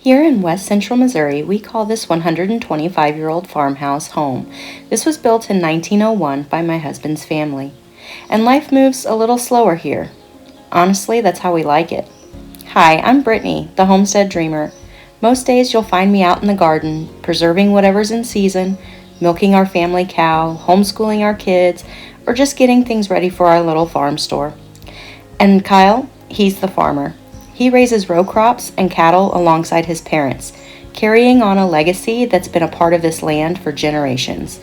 Here in West Central Missouri, we call this 125-year-old farmhouse home. This was built in 1901 by my husband's family. And life moves a little slower here. Honestly, that's how we like it. Hi, I'm Brittany, the homestead dreamer. Most days you'll find me out in the garden, preserving whatever's in season, milking our family cow, homeschooling our kids, or just getting things ready for our little farm store. And Kyle, he's the farmer. He raises row crops and cattle alongside his parents, carrying on a legacy that's been a part of this land for generations.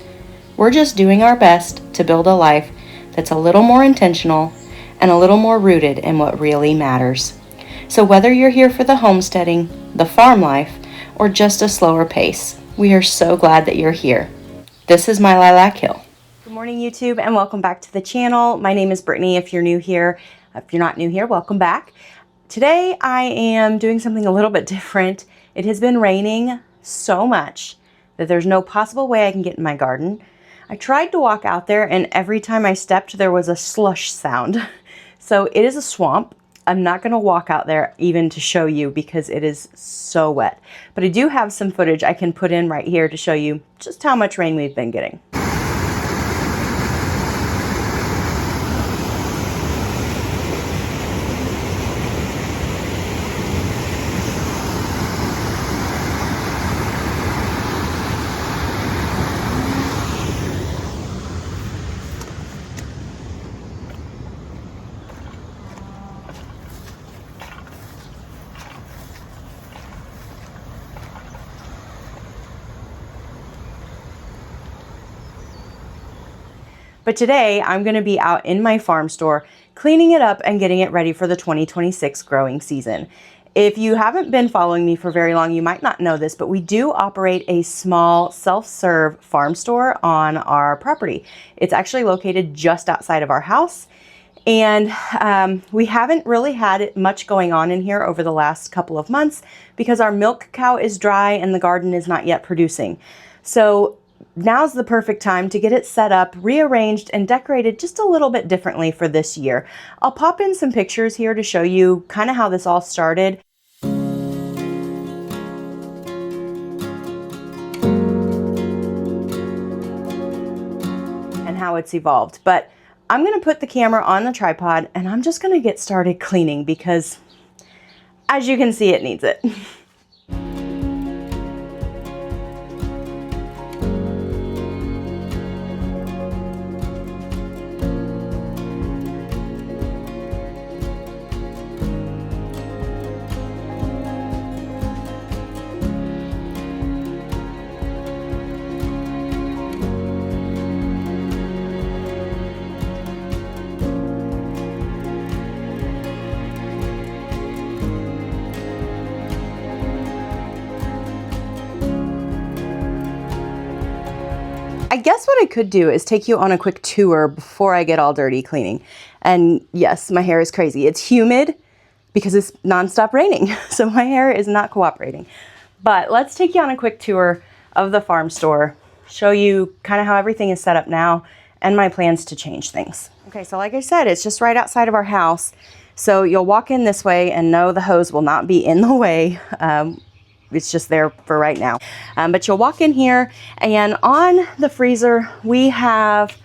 We're just doing our best to build a life that's a little more intentional and a little more rooted in what really matters. So whether you're here for the homesteading, the farm life, or just a slower pace, we are so glad that you're here. This is my Lilac Hill. Good morning, YouTube, and welcome back to the channel. My name is Brittany if you're new here. If you're not new here, welcome back. Today I am doing something a little bit different. It has been raining so much that there's no possible way I can get in my garden. I tried to walk out there and every time I stepped there was a slush sound. So it is a swamp. I'm not going to walk out there even to show you because it is so wet. But I do have some footage I can put in right here to show you just how much rain we've been getting. But today I'm going to be out in my farm store cleaning it up and getting it ready for the 2026 growing season. If you haven't been following me for very long, you might not know this, but we do operate a small self-serve farm store on our property. It's actually located just outside of our house. And we haven't really had much going on in here over the last couple of months because our milk cow is dry and the garden is not yet producing. So now's the perfect time to get it set up, rearranged, and decorated just a little bit differently for this year. I'll pop in some pictures here to show you kind of how this all started. And how it's evolved. But I'm going to put the camera on the tripod and I'm just going to get started cleaning because, as you can see, it needs it. I guess what I could do is take you on a quick tour before I get all dirty cleaning. And yes, my hair is crazy. It's humid because it's nonstop raining, so my hair is not cooperating. But let's take you on a quick tour of the farm store, show you kind of how everything is set up now and my plans to change things. Okay, so like I said, it's just right outside of our house. So you'll walk in this way and no, the hose will not be in the way. It's just there for right now. But you'll walk in here and on the freezer, we have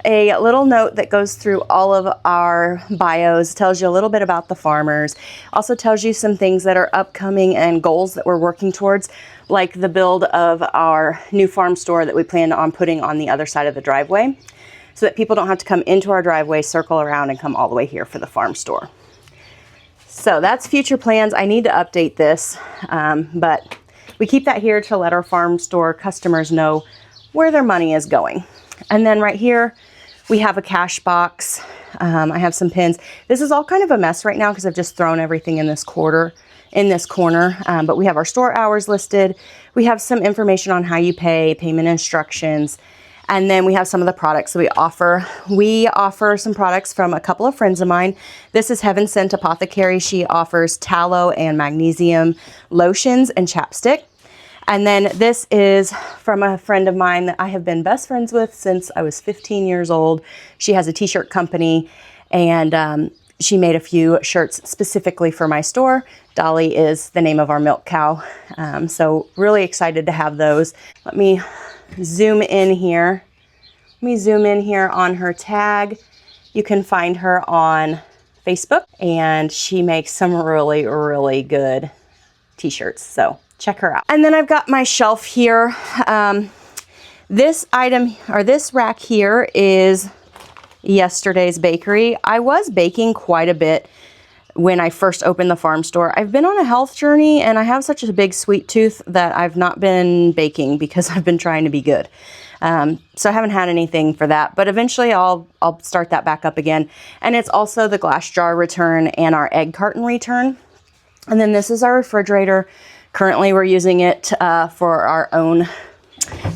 a little note that goes through all of our bios, tells you a little bit about the farmers, also tells you some things that are upcoming and goals that we're working towards, like the build of our new farm store that we plan on putting on the other side of the driveway so that people don't have to come into our driveway, circle around, and come all the way here for the farm store. So that's future plans. I need to update this, but we keep that here to let our farm store customers know where their money is going. And then right here, we have a cash box. I have some pins. This is all kind of a mess right now because I've just thrown everything in this corner. But we have our store hours listed. We have some information on how you pay, payment instructions. And then we have some of the products that we offer. We offer some products from a couple of friends of mine. This is Heaven Scent Apothecary. She offers tallow and magnesium lotions and chapstick. And then this is from a friend of mine that I have been best friends with since I was 15 years old. She has a t-shirt company and she made a few shirts specifically for my store. Dolly is the name of our milk cow. So really excited to have those. Let me zoom in here. Let me zoom in here on her tag. You can find her on Facebook, and she makes some really, really good t-shirts. So check her out. And then I've got my shelf here. This item, or this rack here, is yesterday's bakery. I was baking quite a bit when I first opened the farm store. I've been on a health journey, and I have such a big sweet tooth that I've not been baking because I've been trying to be good. So I haven't had anything for that, but eventually I'll start that back up again. And it's also the glass jar return and our egg carton return. And then this is our refrigerator. Currently we're using it for our own,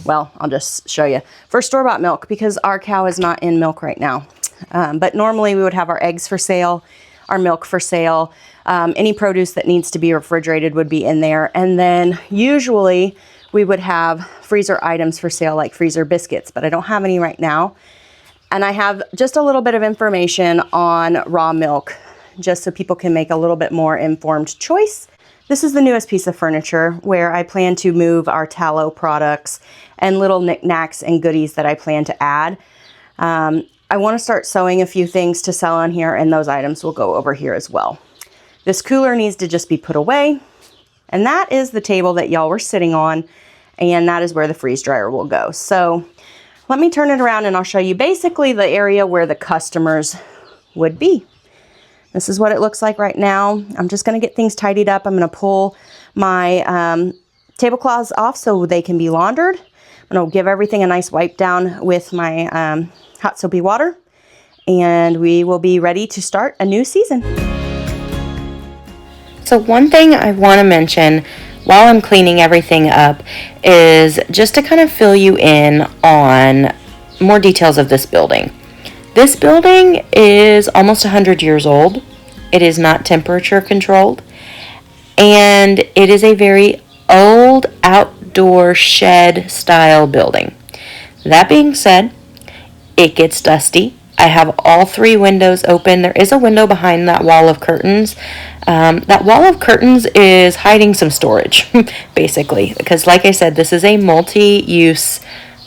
well, I'll just show you, for store-bought milk, because our cow is not in milk right now. But normally we would have our eggs for sale, our milk for sale. Any produce that needs to be refrigerated would be in there. And then usually we would have freezer items for sale, like freezer biscuits, but I don't have any right now. And I have just a little bit of information on raw milk, just so people can make a little bit more informed choice. This is the newest piece of furniture where I plan to move our tallow products and little knickknacks and goodies that I plan to add. I want to start sewing a few things to sell on here, and those items will go over here as well. This cooler needs to just be put away. And that is the table that y'all were sitting on, and that is where the freeze dryer will go. So let me turn it around and I'll show you basically the area where the customers would be. This is what it looks like right now. I'm just going to get things tidied up. I'm going to pull my tablecloths off so they can be laundered. I'm going to give everything a nice wipe down with my hot soapy water, and we will be ready to start a new season. So one thing I want to mention while I'm cleaning everything up is just to kind of fill you in on more details of this building. This building is almost 100 years old. It is not temperature controlled, and it is a very old outdoor shed style building. That being said, it gets dusty. I have all 3 windows open. There is a window behind that wall of curtains. That wall of curtains is hiding some storage, basically, because like I said, this is a multi-use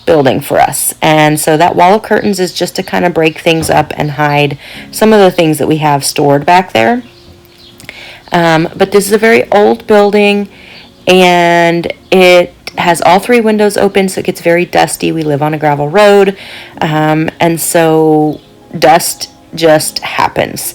building for us. And so that wall of curtains is just to kind of break things up and hide some of the things that we have stored back there. But this is a very old building, and it has all 3 windows open, so it gets very dusty. We live on a gravel road, and so dust just happens.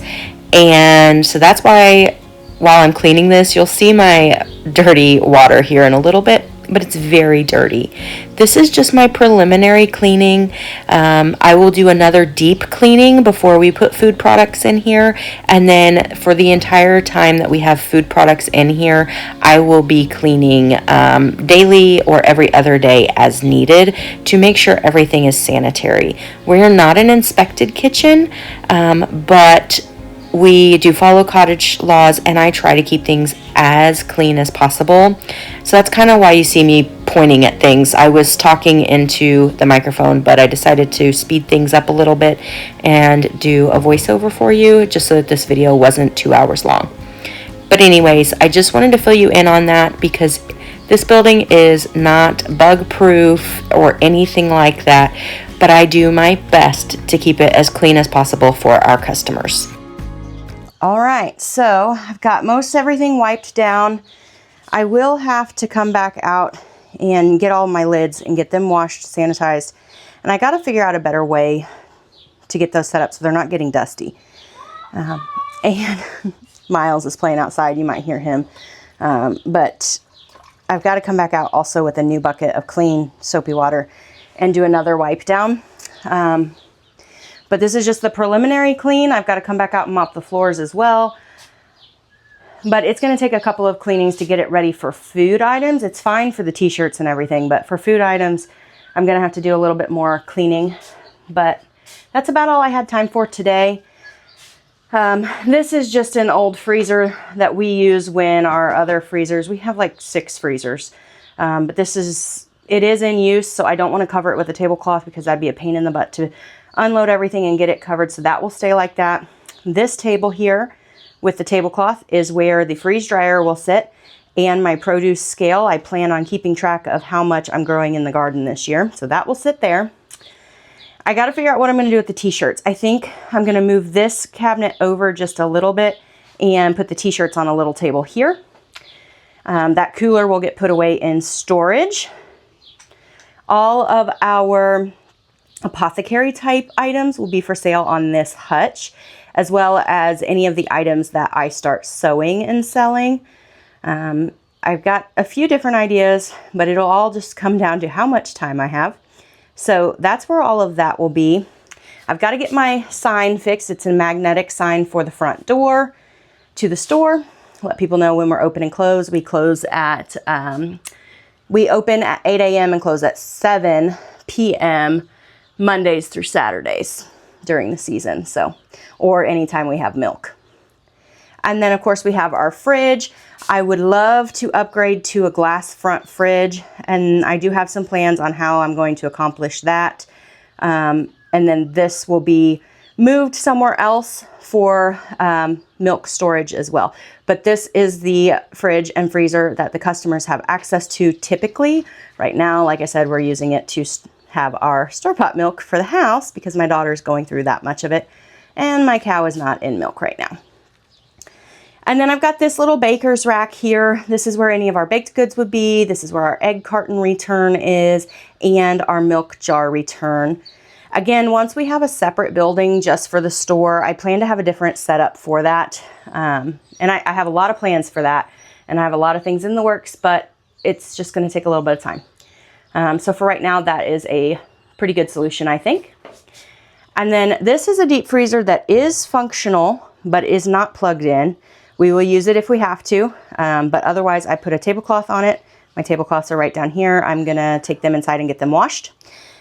And so that's why while I'm cleaning this, you'll see my dirty water here in a little bit, but it's very dirty. This is just my preliminary cleaning. I will do another deep cleaning before we put food products in here, and then for the entire time that we have food products in here, I will be cleaning daily or every other day as needed to make sure everything is sanitary. We're not an inspected kitchen, but we do follow cottage laws, and I try to keep things as clean as possible. So that's kind of why you see me pointing at things. I was talking into the microphone, but I decided to speed things up a little bit and do a voiceover for you just so that this video wasn't 2 hours long. But anyways, I just wanted to fill you in on that because this building is not bug proof or anything like that, but I do my best to keep it as clean as possible for our customers. All right, so I've got most everything wiped down. I will have to come back out and get all my lids and get them washed, sanitized. And I got to figure out a better way to get those set up so they're not getting dusty. And Miles is playing outside. You might hear him. But I've got to come back out also with a new bucket of clean soapy water and do another wipe down. But this is just the preliminary clean. I've got to come back out and mop the floors as well. But it's going to take a couple of cleanings to get it ready for food items. It's fine for the t-shirts and everything, but for food items, I'm going to have to do a little bit more cleaning. But that's about all I had time for today. This is just an old freezer that we use when our other freezers, we have like 6 freezers. But it is in use, so I don't want to cover it with a tablecloth because that'd be a pain in the butt to unload everything and get it covered. So that will stay like that. This table here with the tablecloth is where the freeze dryer will sit, and my produce scale. I plan on keeping track of how much I'm growing in the garden this year, so that will sit there. I got to figure out what I'm going to do with the t-shirts. I think I'm going to move this cabinet over just a little bit and put the t-shirts on a little table here. That cooler will get put away in storage. All of our apothecary type items will be for sale on this hutch, as well as any of the items that I start sewing and selling. I've got a few different ideas, but it'll all just come down to how much time I have. So that's where all of that will be. I've got to get my sign fixed. It's a magnetic sign for the front door to the store. Let people know when we're open and close. We close at, we open at 8 a.m. and close at 7 p.m. Mondays through Saturdays during the season. So, or anytime we have milk. And then of course we have our fridge. I would love to upgrade to a glass front fridge, and I do have some plans on how I'm going to accomplish that. And then this will be moved somewhere else for milk storage as well. But this is the fridge and freezer that the customers have access to typically. Right now, like I said, we're using it to have our store-bought milk for the house because my daughter's going through that much of it, and my cow is not in milk right now. And then I've got this little baker's rack here. This is where any of our baked goods would be. This is where our egg carton return is, and our milk jar return. Again, once we have a separate building just for the store, I plan to have a different setup for that. And I have a lot of plans for that, and I have a lot of things in the works, but it's just gonna take a little bit of time. So for right now, that is a pretty good solution, I think. And then this is a deep freezer that is functional, but is not plugged in. We will use it if we have to, but otherwise I put a tablecloth on it. My tablecloths are right down here. I'm gonna take them inside and get them washed.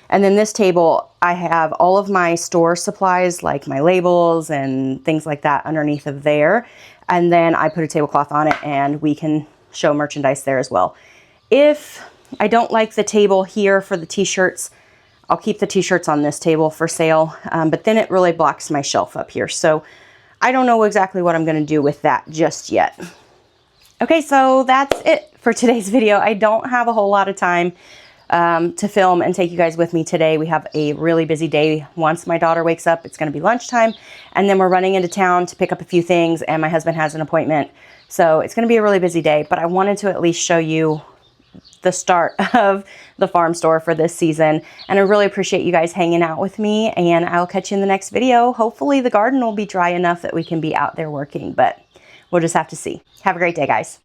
And then this table, I have all of my store supplies, like my labels and things like that underneath of there. And then I put a tablecloth on it and we can show merchandise there as well. If I don't like the table here for the t-shirts, I'll keep the t-shirts on this table for sale, but then it really blocks my shelf up here. So I don't know exactly what I'm gonna do with that just yet. Okay, so that's it for today's video. I don't have a whole lot of time to film and take you guys with me today. We have a really busy day. Once my daughter wakes up, it's gonna be lunchtime, and then we're running into town to pick up a few things, and my husband has an appointment. So it's gonna be a really busy day, but I wanted to at least show you the start of the farm store for this season. And I really appreciate you guys hanging out with me, and I'll catch you in the next video. Hopefully the garden will be dry enough that we can be out there working, but we'll just have to see. Have a great day, guys.